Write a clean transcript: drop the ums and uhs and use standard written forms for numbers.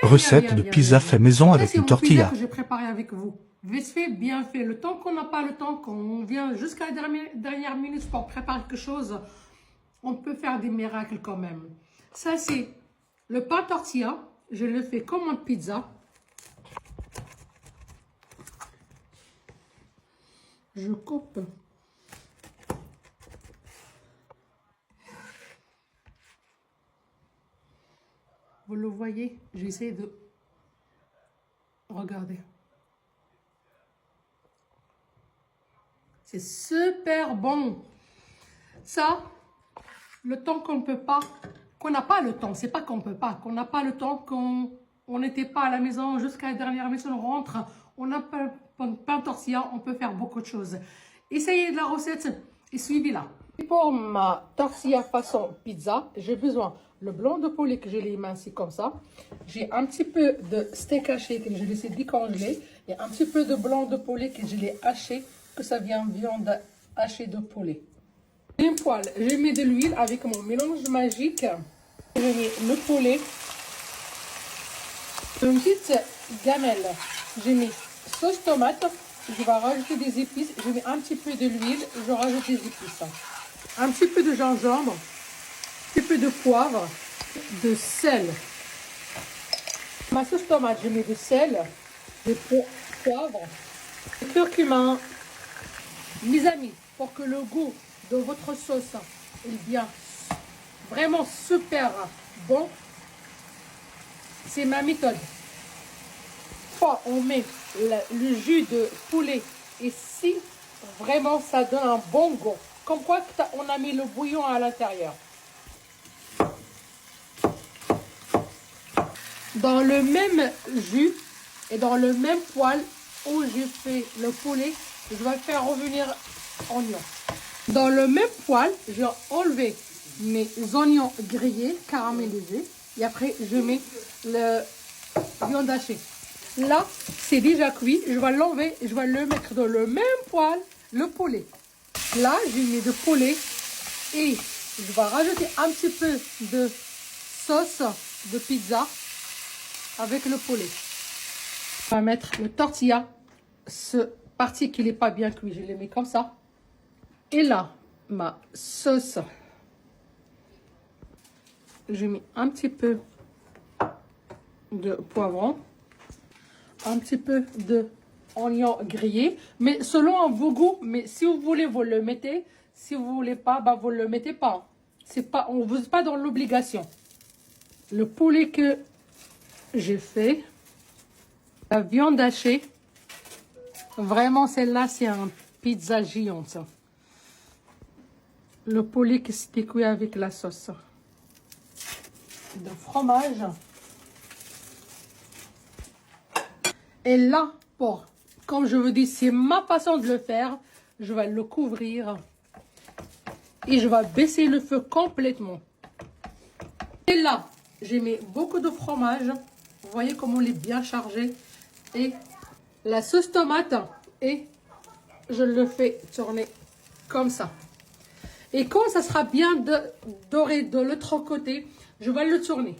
Recette de pizza fait maison avec une tortilla. Que j'ai préparé avec vous. Vite fait, bien fait. Le temps qu'on n'a pas le temps, qu'on vient jusqu'à la dernière minute pour préparer quelque chose, on peut faire des miracles quand même. Ça, c'est le pain tortilla. Je le fais comme une pizza. Je coupe. Vous le voyez, j'essaie de regarder. C'est super bon. Ça, le temps qu'on ne peut pas, qu'on n'a pas le temps, c'est pas qu'on peut pas, qu'on n'a pas le temps, qu'on n'était pas à la maison jusqu'à la dernière minute, on rentre, on n'a pas pain tortilla, on peut faire beaucoup de choses. Essayez de la recette et suivez-la. Pour ma tortilla façon pizza, j'ai besoin le blanc de poulet que je l'ai émincé comme ça. J'ai un petit peu de steak haché que je laissé décongeler et un petit peu de blanc de poulet que je l'ai haché, que ça vient viande hachée de poulet. Une poêle, je mets de l'huile avec mon mélange magique. Je mets le poulet. Une petite gamelle. Je mets sauce tomate. Je vais rajouter des épices. Je mets un petit peu de l'huile. Je rajoute des épices. Un petit peu de gingembre. Un petit peu de poivre. De sel. Ma sauce tomate, je mets de sel. De poivre. De curcuma. Mes amis, pour que le goût de votre sauce est bien vraiment super bon, c'est ma méthode. Fois on met le jus de poulet et si vraiment ça donne un bon goût, comme quoi on a mis le bouillon à l'intérieur. Dans le même jus et dans le même poêle où j'ai fait le poulet, je vais faire revenir oignons. Dans le même poêle, je vais enlever mes oignons grillés, caramélisés. Et après, je mets le viande hachée. Là, c'est déjà cuit. Je vais l'enlever et je vais le mettre dans le même poêle, le poulet. Là, je mets le poulet et je vais rajouter un petit peu de sauce de pizza avec le poulet. Je vais mettre le tortilla. Ce partie qui n'est pas bien cuit, je les mets comme ça. Et là, ma sauce. Je mets un petit peu de poivron, un petit peu de oignon grillé, mais selon vos goûts. Mais si vous voulez, vous le mettez. Si vous voulez pas, bah vous le mettez pas. C'est pas, on vous est pas dans l'obligation. Le poulet que j'ai fait, la viande hachée. Vraiment, celle-là, c'est un pizza géant, ça. Le poulet qui s'est cuit avec la sauce. De fromage. Et là, comme je vous dis, c'est ma façon de le faire. Je vais le couvrir. Et je vais baisser le feu complètement. Et là, j'ai mis beaucoup de fromage. Vous voyez comment il est bien chargé. Et la sauce tomate. Et je le fais tourner comme ça. Et quand ça sera bien doré de l'autre côté, je vais le tourner.